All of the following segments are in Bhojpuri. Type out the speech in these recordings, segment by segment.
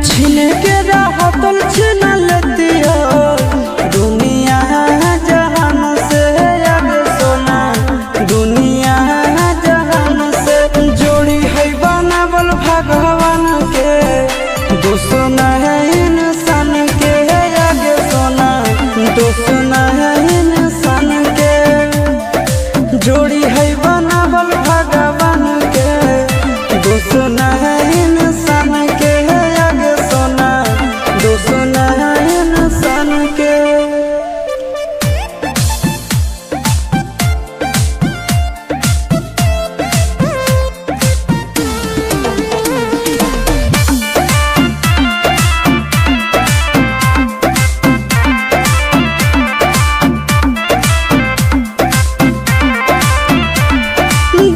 छीन के राहतल छीन लेती हो दुनिया जहान से आगे सोना दुनिया जहान से जोड़ी है बनावल भगवान के दुश्मन है इंसान के आगे सोना दुश्मन है इंसान के जोड़ी है बनावल भगवान के दुश्मन है इंसान के आगे सोना दुश्मन है इंसान के।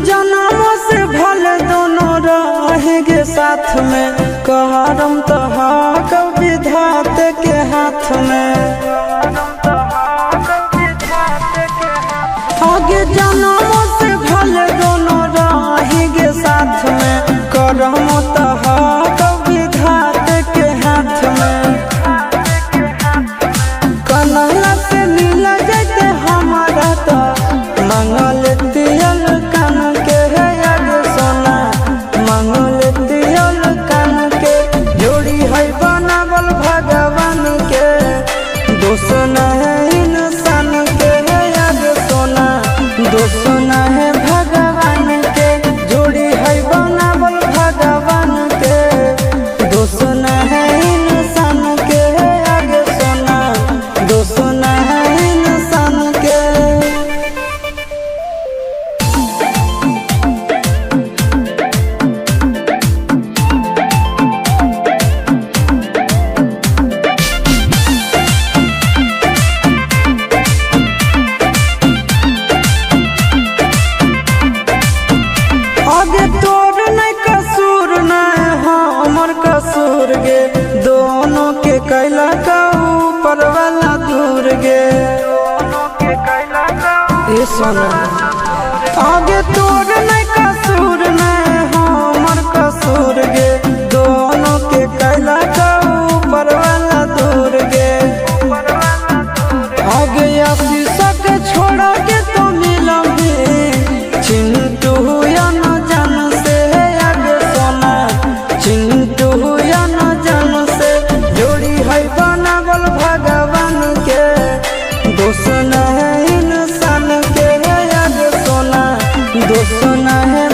जन्मों से भले दोनों रहेंगे साथ में कहरम तो हक विधाते के हाथ में आगे जन्मों से भले दोनों रहेंगे साथ में करम तो हक विधाते के हाथ में कन्हैया से मिला जाते हमारा तो मंगल तियल कान के है आगे सोना मंगल तियल कान के जोड़ी है बनावल भगवान के दुश्मन है इंसान के है आगे सोना दुश्मन है भगवान के जोड़ी है बनावल भगवान के दुश्मन है इंसान के है आगे सोना दुश्मन है इंसान के। आगे तोर नहीं कसूर नहीं हमर कसूर गे दोनों के कैला का ऊपर वाला दूर गे ए सोना आगे तोर नहीं कसूर नहीं हमर कसूर गे दोनों के कैला का ऊपर वाला दूर गे आगे आशीष के छोड़ा के तो मिलोगे चिंटू या न जान से आगे सोना चिंटू या न जान से जोड़ी है बनावल भगवान के दुश्मन है इंसान के आगे सोना दुश्मन है